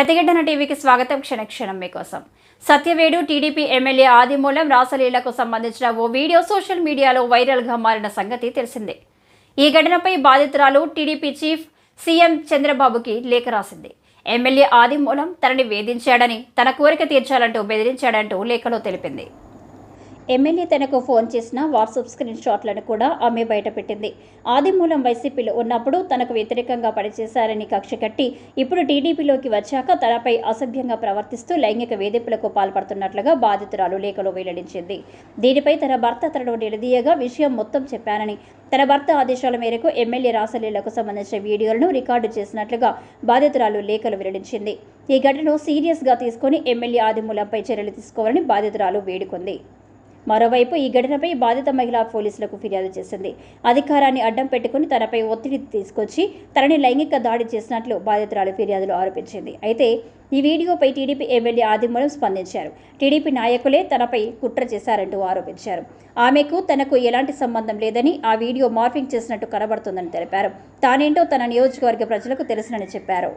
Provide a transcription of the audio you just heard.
ప్రతిఘటన టీవీకి స్వాగతం. క్షణక్షణం మీకోసం. సత్యవేడు టీడీపీ ఎమ్మెల్యే ఆదిమూలం రాసలీలకు సంబంధించిన ఓ వీడియో సోషల్ మీడియాలో వైరల్గా మారిన సంగతి తెలిసిందే. ఈ ఘటనపై బాధితురాలు టీడీపీ చీఫ్ సీఎం చంద్రబాబుకి లేఖ రాసింది. ఎమ్మెల్యే ఆదిమూలం తనని వేధించాడని, తన కోరిక తీర్చాలంటూ బెదిరించాడంటూ లేఖలో తెలిపింది. ఎమ్మెల్యే తనకు ఫోన్ చేసిన వాట్సాప్ స్క్రీన్ షాట్లను కూడా ఆమె బయటపెట్టింది. ఆదిమూలం వైసీపీలో ఉన్నప్పుడు తనకు వ్యతిరేకంగా పనిచేశారని కక్ష కట్టి ఇప్పుడు టీడీపీలోకి వచ్చాక తనపై అసభ్యంగా ప్రవర్తిస్తూ లైంగిక వేధింపులకు పాల్పడుతున్నట్లుగా బాధితురాలు లేఖలో వెల్లడించింది. దీనిపై తన భర్త తనను నిలదీయగా విషయం మొత్తం చెప్పానని, తన భర్త ఆదేశాల మేరకు ఎమ్మెల్యే రాసలీలకు సంబంధించిన వీడియోలను రికార్డు చేసినట్లుగా బాధితురాలు లేఖలు వెల్లడించింది. ఈ ఘటనను సీరియస్గా తీసుకుని ఎమ్మెల్యే ఆదిమూలంపై చర్యలు తీసుకోవాలని బాధితురాలు వేడుకుంది. మరోవైపు ఈ ఘటనపై బాధిత మహిళ పోలీసులకు ఫిర్యాదు చేసింది. అధికారాన్ని అడ్డం పెట్టుకుని తనపై ఒత్తిడి తీసుకొచ్చి తనని లైంగిక దాడి చేసినట్లు బాధితురాలు ఫిర్యాదులు ఆరోపించింది. అయితే ఈ వీడియోపై టీడీపీ ఎమ్మెల్యే ఆదిమూలం స్పందించారు. టీడీపీ నాయకులే తనపై కుట్ర చేశారంటూ ఆరోపించారు. ఆమెకు తనకు ఎలాంటి సంబంధం లేదని, ఆ వీడియో మార్ఫింగ్ చేసినట్టు కనబడుతుందని తెలిపారు. తానేంటో తన నియోజకవర్గ ప్రజలకు తెలుసునని చెప్పారు.